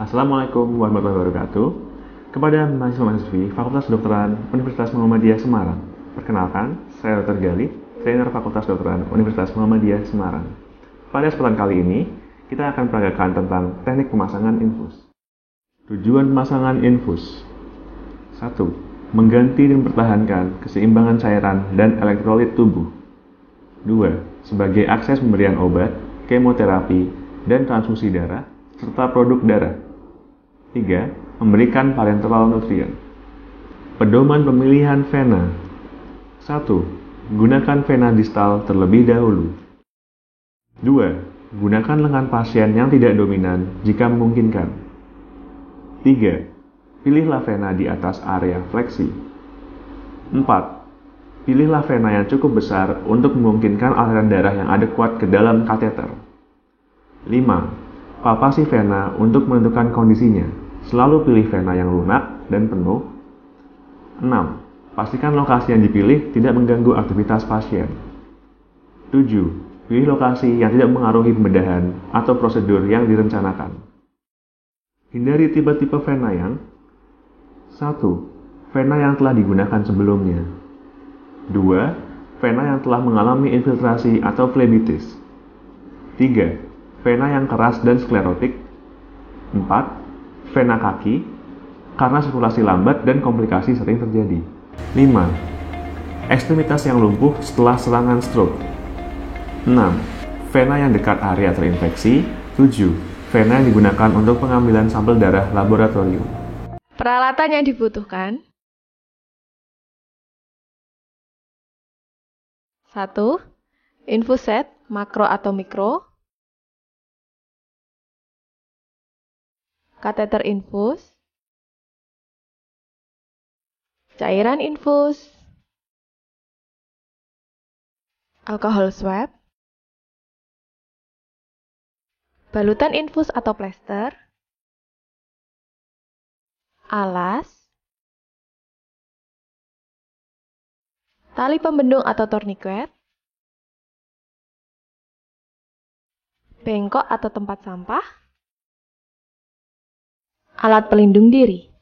Assalamualaikum warahmatullahi wabarakatuh. Kepada mahasiswa-mahasiswi Fakultas Kedokteran Universitas Muhammadiyah Semarang. Perkenalkan, saya Dr. Gali, trainer Fakultas Kedokteran Universitas Muhammadiyah Semarang. Pada kesempatan kali ini, kita akan peragakan tentang teknik pemasangan infus. Tujuan pemasangan infus: 1. Mengganti dan mempertahankan keseimbangan cairan dan elektrolit tubuh. 2. Sebagai akses pemberian obat, kemoterapi, dan transfusi darah, serta produk darah. 3. Memberikan parenteral nutrien. Pedoman pemilihan vena. 1. Gunakan vena distal terlebih dahulu. 2. Gunakan lengan pasien yang tidak dominan jika memungkinkan. 3. Pilihlah vena di atas area fleksi. 4. Pilihlah vena yang cukup besar untuk memungkinkan aliran darah yang adekuat ke dalam kateter. 5. Palpasi vena untuk menentukan kondisinya. Selalu pilih vena yang lunak dan penuh. 6. Pastikan lokasi yang dipilih tidak mengganggu aktivitas pasien. 7. Pilih lokasi yang tidak mengaruhi pembedahan atau prosedur yang direncanakan. Hindari tipe-tipe vena yang 1. Vena yang telah digunakan sebelumnya. 2. Vena yang telah mengalami infiltrasi atau flebitis. 3. Vena yang keras dan sklerotik. 4. Vena kaki, karena sirkulasi lambat dan komplikasi sering terjadi. 5. Ekstremitas yang lumpuh setelah serangan stroke. 6. Vena yang dekat area terinfeksi. 7. Vena yang digunakan untuk pengambilan sampel darah laboratorium. Peralatan yang dibutuhkan: 1. Infus set, makro atau mikro. Kateter infus, cairan infus, alkohol swab, balutan infus atau plester, alas, tali pembendung atau torniquet, bengkok atau tempat sampah, alat pelindung diri,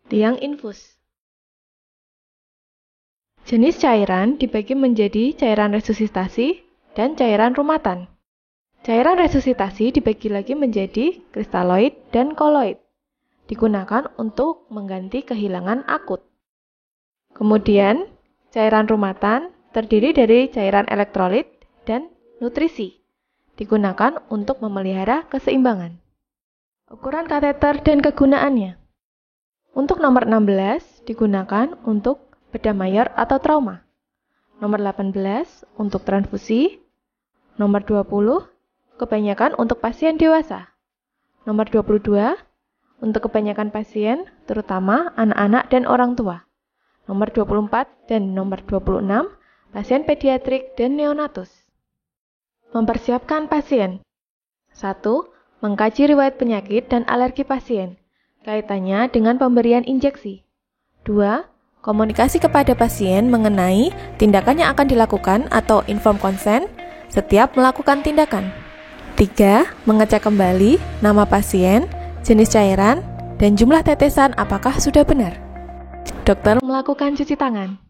tiang infus. Jenis cairan dibagi menjadi cairan resusitasi dan cairan rumatan. Cairan resusitasi dibagi lagi menjadi kristaloid dan koloid, digunakan untuk mengganti kehilangan akut. Kemudian, cairan rumatan terdiri dari cairan elektrolit dan nutrisi, digunakan untuk memelihara keseimbangan. Ukuran kateter dan kegunaannya. Untuk nomor 16 digunakan untuk bedah mayor atau trauma. Nomor 18 untuk transfusi. Nomor 20 kebanyakan untuk pasien dewasa. Nomor 22 untuk kebanyakan pasien, terutama anak-anak dan orang tua. Nomor 24 dan nomor 26 pasien pediatrik dan neonatus. Mempersiapkan pasien. 1. Mengkaji riwayat penyakit dan alergi pasien, kaitannya dengan pemberian injeksi. 2. Komunikasi kepada pasien mengenai tindakan yang akan dilakukan atau inform consent setiap melakukan tindakan. 3. Mengecek kembali nama pasien, jenis cairan, dan jumlah tetesan apakah sudah benar. Dokter melakukan cuci tangan.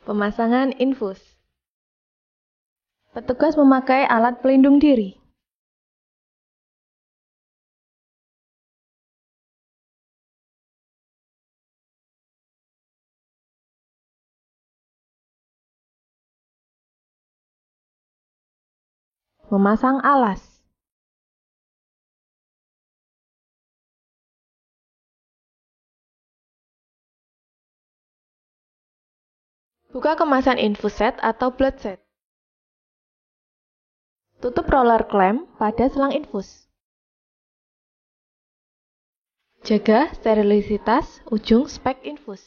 Pemasangan infus. Petugas memakai alat pelindung diri. Memasang alas. Buka kemasan infus set atau blood set. Tutup roller clamp pada selang infus. Jaga sterilitas ujung spek infus.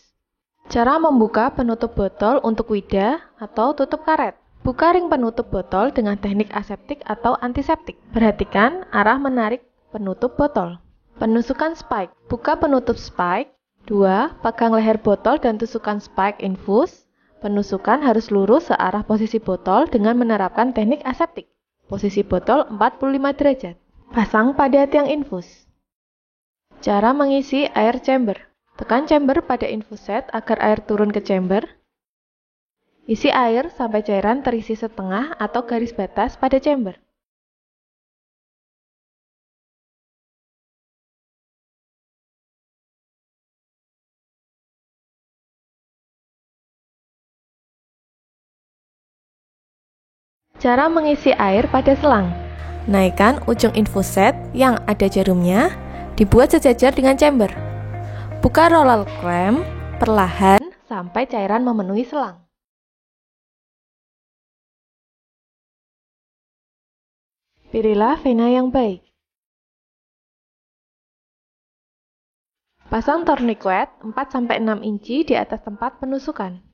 Cara membuka penutup botol untuk widah atau tutup karet. Buka ring penutup botol dengan teknik aseptik atau antiseptik. Perhatikan arah menarik penutup botol. Penusukan spike. Buka penutup spike. 2. Pegang leher botol dan tusukkan spike infus. Penusukan harus lurus searah posisi botol dengan menerapkan teknik aseptik. Posisi botol 45 derajat. Pasang pada tiang infus. Cara mengisi air chamber. Tekan chamber pada infus set agar air turun ke chamber. Isi air sampai cairan terisi setengah atau garis batas pada chamber. Cara mengisi air pada selang. Naikkan ujung infus set yang ada jarumnya, dibuat sejajar dengan chamber. Buka roller clamp perlahan sampai cairan memenuhi selang. Pilihlah vena yang baik. Pasang tourniquet 4-6 inci di atas tempat penusukan.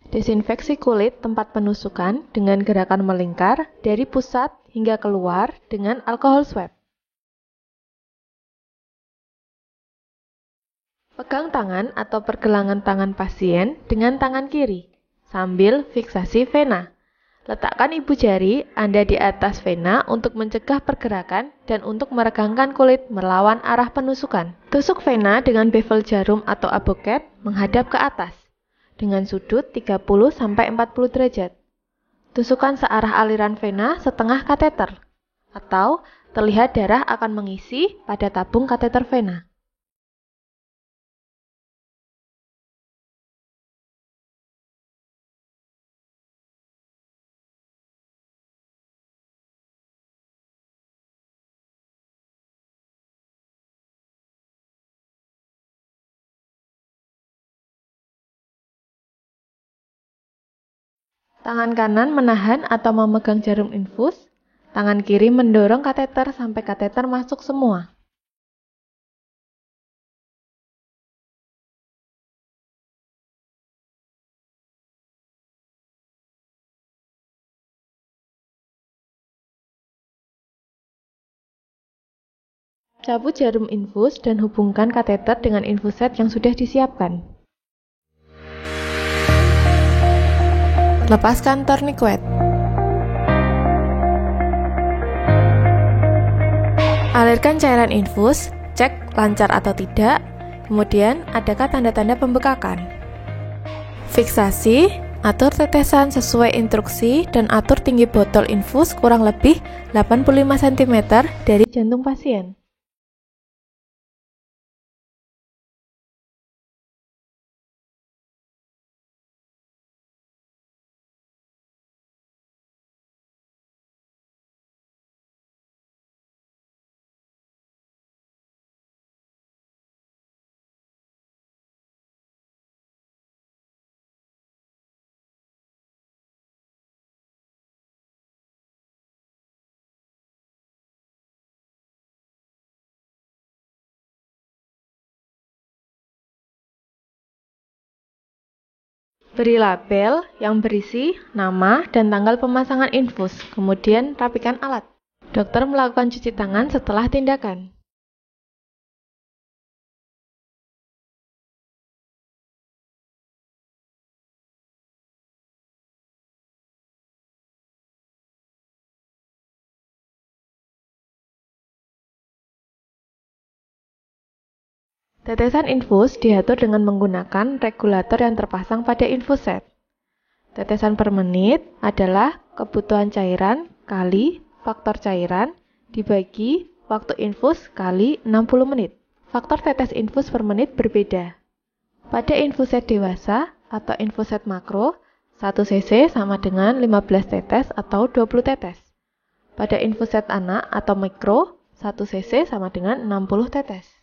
Desinfeksi kulit tempat penusukan dengan gerakan melingkar dari pusat hingga keluar dengan alkohol swab. Pegang tangan atau pergelangan tangan pasien dengan tangan kiri, sambil fiksasi vena. Letakkan ibu jari Anda di atas vena untuk mencegah pergerakan dan untuk meregangkan kulit melawan arah penusukan. Tusuk vena dengan bevel jarum atau aboket menghadap ke atas, dengan sudut 30-40 derajat. Tusukan searah aliran vena setengah kateter, atau terlihat darah akan mengisi pada tabung kateter vena. Tangan kanan menahan atau memegang jarum infus, tangan kiri mendorong kateter sampai kateter masuk semua. Cabut jarum infus dan hubungkan kateter dengan infus set yang sudah disiapkan. Lepaskan tourniquet. Alirkan cairan infus, cek lancar atau tidak, kemudian adakah tanda-tanda pembekakan. Fiksasi, atur tetesan sesuai instruksi dan atur tinggi botol infus kurang lebih 85 cm dari jantung pasien. Beri label yang berisi nama dan tanggal pemasangan infus, kemudian rapikan alat. Dokter melakukan cuci tangan setelah tindakan. Tetesan infus diatur dengan menggunakan regulator yang terpasang pada infus set. Tetesan per menit adalah kebutuhan cairan kali faktor cairan dibagi waktu infus kali 60 menit. Faktor tetes infus per menit berbeda. Pada infus set dewasa atau infus set makro, 1 cc sama dengan 15 tetes atau 20 tetes. Pada infus set anak atau mikro, 1 cc sama dengan 60 tetes.